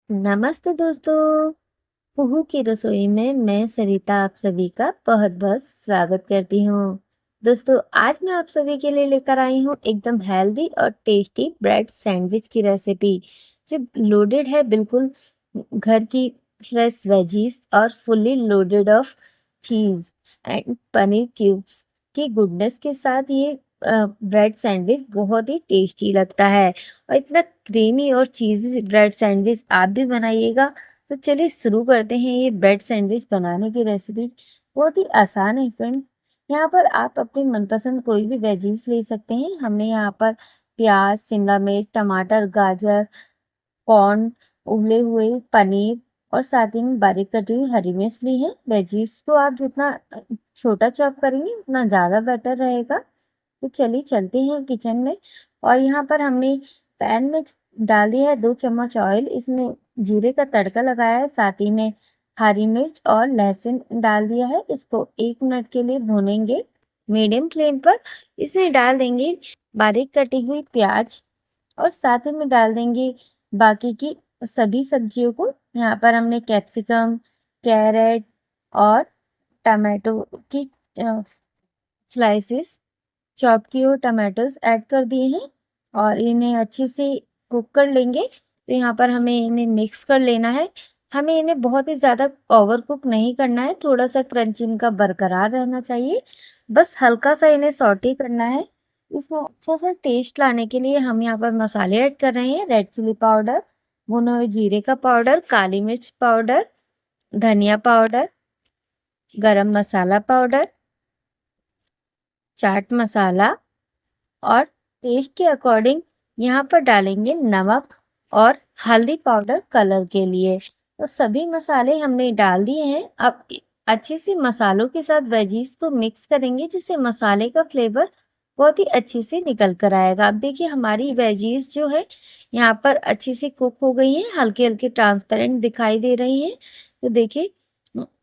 नमस्ते दोस्तों। कुहू की रसोई में मैं सरिता आप सभी का बहुत बहुत स्वागत करती हूँ। दोस्तों, आज मैं आप सभी के लिए लेकर आई हूँ एकदम हेल्दी और टेस्टी ब्रेड सैंडविच की रेसिपी, जो लोडेड है बिल्कुल घर की फ्रेश वेजीज और फुल्ली लोडेड ऑफ चीज एंड पनीर क्यूब्स की गुडनेस के साथ ये ब्रेड सैंडविच बहुत ही टेस्टी लगता है। और इतना क्रीमी और चीज़ी ब्रेड सैंडविच आप भी बनाइएगा। तो चलिए शुरू करते हैं ये ब्रेड सैंडविच बनाने की रेसिपी। बहुत ही आसान है फ्रेंड्स। यहाँ पर आप अपनी मनपसंद कोई भी वेजीज ले सकते हैं। हमने यहाँ पर प्याज, शिमला मिर्च, टमाटर, गाजर, कॉर्न, उबले हुए पनीर और साथ ही में बारीक कटी हुई हरी मिर्च ली है। वेजीज को आप जितना छोटा चॉप करेंगे उतना ज़्यादा बेटर रहेगा। तो चलिए चलते हैं किचन में। और यहाँ पर हमने पैन में डाल दिया है 2 चम्मच ऑयल। इसमें जीरे का तड़का लगाया है, साथ ही में हरी मिर्च और लहसुन डाल दिया है। इसको 1 मिनट के लिए भूनेंगे मीडियम फ्लेम पर। इसमें डाल देंगे बारीक कटी हुई प्याज और साथ ही में डाल देंगे बाकी की सभी सब्जियों को। यहाँ पर हमने कैप्सिकम, कैरेट और टमाटो की स्लाइसेस, चॉप किए हुए टमाटोज ऐड कर दिए हैं और इन्हें अच्छे से कुक कर लेंगे। तो यहाँ पर हमें इन्हें मिक्स कर लेना है। हमें इन्हें बहुत ही ज़्यादा ओवर कुक नहीं करना है, थोड़ा सा क्रंच इनका बरकरार रहना चाहिए। बस हल्का सा इन्हें सॉटे करना है। इसमें अच्छा सा टेस्ट लाने के लिए हम यहाँ पर मसाले ऐड कर रहे हैं। रेड चिली पाउडर, भुने हुए जीरे का पाउडर, काली मिर्च पाउडर, धनिया पाउडर, गरम मसाला पाउडर, चाट मसाला और टेस्ट के अकॉर्डिंग यहाँ पर डालेंगे नमक और हल्दी पाउडर कलर के लिए। तो सभी मसाले हमने डाल दिए हैं। अब अच्छे से मसालों के साथ वेजीज को मिक्स करेंगे, जिससे मसाले का फ्लेवर बहुत ही अच्छे से निकल कर आएगा। अब देखिए हमारी वेजीज जो है यहाँ पर अच्छे से कुक हो गई हैं, हल्के हल्के ट्रांसपेरेंट दिखाई दे रही हैं। तो देखिए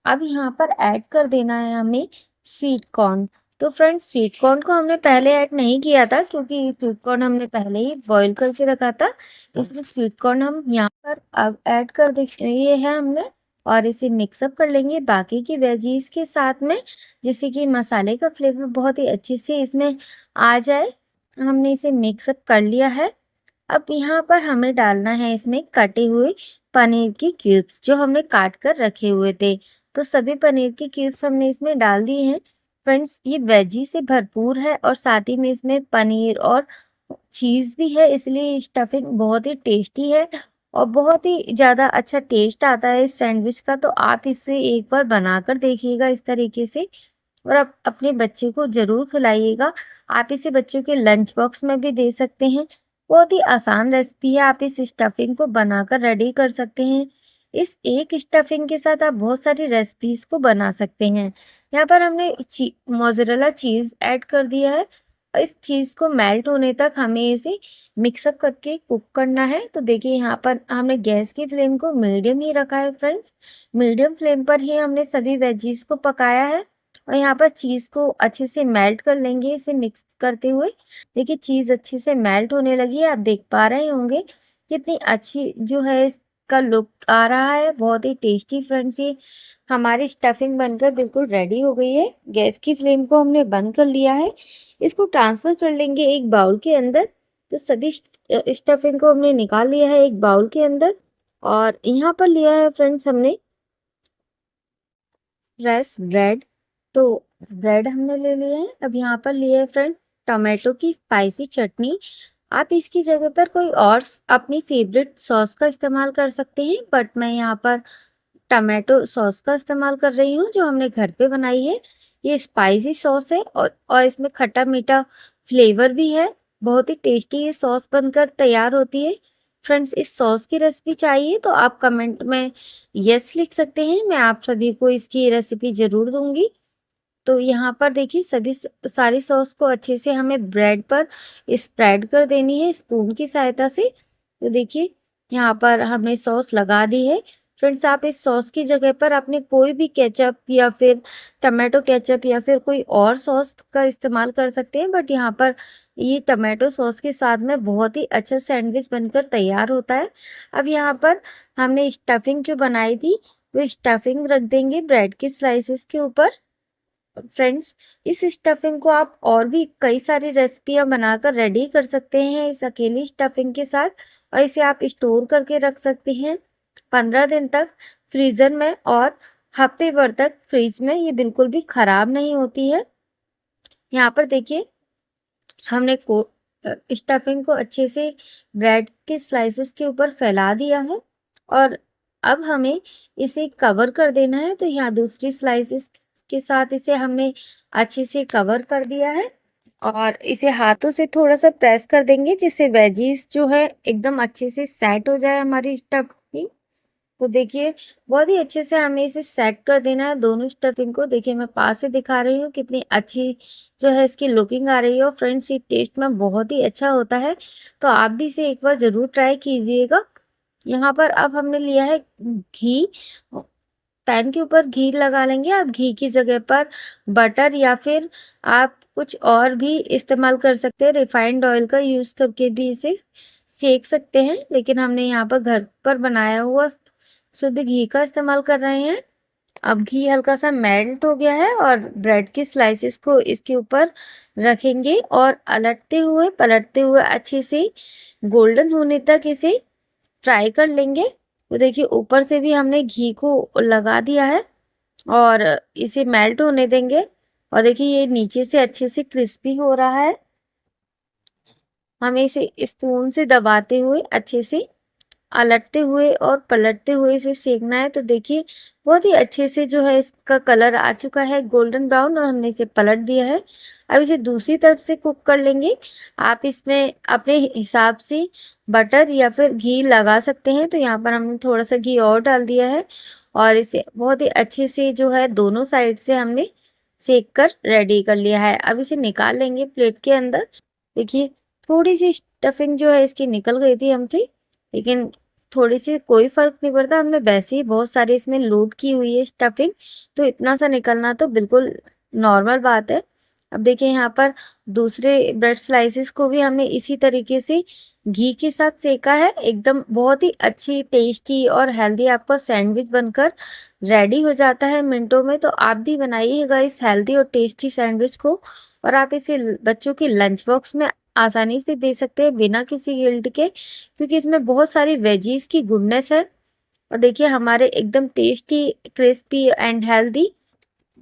अब यहाँ पर ऐड कर देना है हमें स्वीट कॉर्न। तो फ्रेंड्स, स्वीट कॉर्न को हमने पहले ऐड नहीं किया था, क्योंकि स्वीट कॉर्न हमने पहले ही बॉईल करके रखा था। इसलिए स्वीट कॉर्न हम यहाँ पर अब ऐड कर दिए है हमने और इसे मिक्सअप कर लेंगे बाकी की वेजीज के साथ में, जिससे कि मसाले का फ्लेवर बहुत ही अच्छे से इसमें आ जाए। हमने इसे मिक्सअप कर लिया है। अब यहाँ पर हमें डालना है इसमें कटे हुए पनीर की क्यूब्स, जो हमने काट कर रखे हुए थे। तो सभी पनीर के क्यूब्स हमने इसमें डाल दिए हैं। फ्रेंड्स, ये वेजी से भरपूर है और साथ ही में इसमें पनीर और चीज़ भी है, इसलिए स्टफिंग बहुत ही टेस्टी है और बहुत ही ज़्यादा अच्छा टेस्ट आता है इस सैंडविच का। तो आप इसे एक बार बनाकर देखिएगा इस तरीके से और आप अपने बच्चे को ज़रूर खिलाइएगा। आप इसे बच्चों के लंच बॉक्स में भी दे सकते हैं। बहुत ही आसान रेसिपी है, आप इस स्टफिंग को बनाकर रेडी कर सकते हैं। इस एक स्टफिंग के साथ आप बहुत सारी रेसिपीज को बना सकते हैं। यहाँ पर हमने मोज़रेला चीज़ ऐड कर दिया है और इस चीज़ को मेल्ट होने तक हमें इसे मिक्सअप करके कुक करना है। तो देखिए यहाँ पर हमने गैस की फ्लेम को मीडियम ही रखा है फ्रेंड्स। मीडियम फ्लेम पर ही हमने सभी वेजीज को पकाया है और यहाँ पर चीज़ को अच्छे से मेल्ट कर लेंगे इसे मिक्स करते हुए। देखिए चीज़ अच्छे से मेल्ट होने लगी है, आप देख पा रहे होंगे कितनी अच्छी जो है इसका लुक आ रहा है। बहुत ही टेस्टी फ्रेंड्स, ये हमारी स्टफिंग बनकर बिल्कुल रेडी हो गई है। गैस की फ्लेम को हमने बंद कर लिया है। इसको ट्रांसफर कर लेंगे एक बाउल के अंदर। तो सभी स्टफिंग को हमने निकाल लिया है एक बाउल के अंदर और यहाँ पर लिया है फ्रेंड्स हमने फ्रेश ब्रेड। तो ब्रेड हमने ले लिए हैं। अब यहाँ पर लिए है फ्रेंड टमाटो की स्पाइसी चटनी। आप इसकी जगह पर कोई और अपनी फेवरेट सॉस का इस्तेमाल कर सकते हैं, बट मैं यहाँ पर टमाटो सॉस का इस्तेमाल कर रही हूँ, जो हमने घर पे बनाई है। ये स्पाइसी सॉस है और इसमें खट्टा मीठा फ्लेवर भी है। बहुत ही टेस्टी ये सॉस बनकर तैयार होती है। फ्रेंड्स, इस सॉस की रेसिपी चाहिए तो आप कमेंट में यस लिख सकते हैं, मैं आप सभी को इसकी रेसिपी ज़रूर दूंगी। तो यहाँ पर देखिए सभी सारी सॉस को अच्छे से हमें ब्रेड पर स्प्रेड कर देनी है स्पून की सहायता से। तो देखिए यहाँ पर हमने सॉस लगा दी है। फ्रेंड्स आप इस सॉस की जगह पर आपने कोई भी केचप या फिर टमाटो केचप या फिर कोई और सॉस का इस्तेमाल कर सकते हैं, बट यहाँ पर ये टमाटो सॉस के साथ में बहुत ही अच्छा सैंडविच बनकर तैयार होता है। अब यहाँ पर हमने स्टफिंग जो बनाई थी वो स्टफिंग रख देंगे ब्रेड के स्लाइसेस के ऊपर। फ्रेंड्स इस स्टफिंग को आप और भी कई सारी रेसिपियां बनाकर रेडी कर सकते हैं इस अकेली स्टफिंग के साथ, और इसे आप स्टोर करके रख सकते हैं 15 दिन तक फ्रीजर में, और हफ्ते भर तक फ्रिज में। ये बिल्कुल भी खराब नहीं होती है। यहाँ पर देखिए हमने स्टफिंग को अच्छे से ब्रेड के स्लाइसेस के ऊपर फैला दिया है, और अब हमें इसे कवर कर देना है। तो यहाँ दूसरी स्लाइसेस के साथ इसे हमने अच्छे से कवर कर दिया है, और इसे हाथों से थोड़ा सा प्रेस कर देंगे जिससे वेजीज जो है एकदम अच्छे से सेट हो जाए हमारी स्टफिंग। तो देखिए बहुत ही अच्छे से हमें इसे सेट कर देना है दोनों स्टफिंग को। देखिए मैं पास से दिखा रही हूँ कितनी अच्छी जो है इसकी लुकिंग आ रही है, और फ्रेंड्स ये टेस्ट में बहुत ही अच्छा होता है। तो आप भी इसे एक बार ज़रूर ट्राई कीजिएगा। यहाँ पर अब हमने लिया है घी। पैन के ऊपर घी लगा लेंगे। आप घी की जगह पर बटर या फिर आप कुछ और भी इस्तेमाल कर सकते हैं। रिफाइंड ऑयल का यूज़ करके भी इसे सेक सकते हैं, लेकिन हमने यहाँ पर घर पर बनाया हुआ शुद्ध घी का इस्तेमाल कर रहे हैं। अब घी हल्का सा मेल्ट हो गया है, और ब्रेड के स्लाइसेस को इसके ऊपर रखेंगे और पलटते हुए अच्छे से गोल्डन होने तक इसे फ्राई कर लेंगे। तो देखिए ऊपर से भी हमने घी को लगा दिया है और इसे मेल्ट होने देंगे, और देखिए ये नीचे से अच्छे से क्रिस्पी हो रहा है। हमें इसे स्पून से दबाते हुए अच्छे से अलटते हुए और पलटते हुए इसे सेकना है। तो देखिए बहुत ही अच्छे से जो है इसका कलर आ चुका है गोल्डन ब्राउन, और हमने इसे पलट दिया है। अब इसे दूसरी तरफ से कुक कर लेंगे। आप इसमें अपने हिसाब से बटर या फिर घी लगा सकते हैं। तो यहाँ पर हमने थोड़ा सा घी और डाल दिया है, और इसे बहुत ही अच्छे से जो है दोनों साइड से हमने सेक कर रेडी कर लिया है। अब इसे निकाल लेंगे प्लेट के अंदर। देखिए थोड़ी सी स्टफिंग जो है इसकी निकल गई थी हमसे, लेकिन थोड़ी सी कोई फर्क नहीं पड़ता, हमने वैसे ही बहुत सारी इसमें लोड की हुई है स्टफिंग, तो इतना सा निकलना तो बिल्कुल नॉर्मल बात है। अब देखिए यहाँ पर दूसरे ब्रेड स्लाइसेस को भी हमने इसी तरीके से घी के साथ सेका है। एकदम बहुत ही अच्छी टेस्टी और हेल्दी आपका सैंडविच बनकर रेडी हो जाता है मिनटों में। तो आप भी बनाइएगा इस हेल्दी और टेस्टी सैंडविच को, और आप इसे बच्चों के लंच बॉक्स में आसानी से दे सकते हैं बिना किसी गिल्ट के, क्योंकि इसमें बहुत सारी वेजीज की गुडनेस है। और देखिए हमारे एकदम tasty crispy and healthy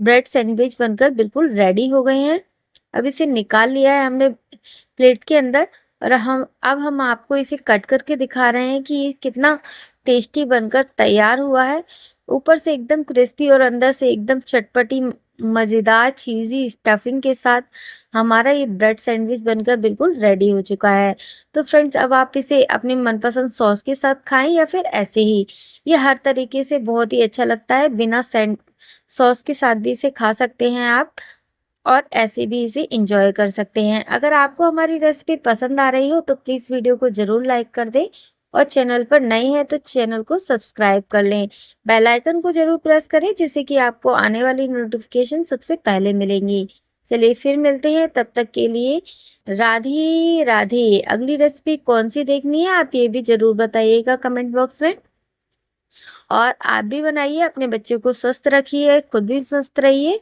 bread sandwich बनकर बिल्कुल रेडी हो गए हैं। अब इसे निकाल लिया है हमने प्लेट के अंदर, और अब हम आपको इसे कट करके दिखा रहे हैं कि ये कितना टेस्टी बनकर तैयार हुआ है। ऊपर से एकदम क्रिस्पी और अंदर से एकदम चटपटी मज़ेदार चीज़ी स्टफिंग के साथ हमारा ये ब्रेड सैंडविच बनकर बिल्कुल रेडी हो चुका है। तो फ्रेंड्स अब आप इसे अपनी मनपसंद सॉस के साथ खाएं या फिर ऐसे ही। ये हर तरीके से बहुत ही अच्छा लगता है। बिना सॉस के साथ भी इसे खा सकते हैं आप, और ऐसे भी इसे एंजॉय कर सकते हैं। अगर आपको हमारी रेसिपी पसंद आ रही हो तो प्लीज़ वीडियो को ज़रूर लाइक कर दें, और चैनल पर नए हैं तो चैनल को सब्सक्राइब कर लें। बेल आइकन को ज़रूर प्रेस करें जिससे कि आपको आने वाली नोटिफिकेशन सबसे पहले मिलेंगी। चलिए फिर मिलते हैं, तब तक के लिए राधे राधे। अगली रेसिपी कौन सी देखनी है आप ये भी ज़रूर बताइएगा कमेंट बॉक्स में, और आप भी बनाइए। अपने बच्चों को स्वस्थ रखिए, खुद भी स्वस्थ रहिए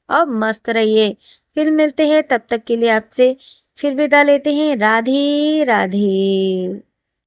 और मस्त रहिए। फिर मिलते हैं, तब तक के लिए आपसे फिर विदा लेते हैं। राधे राधे।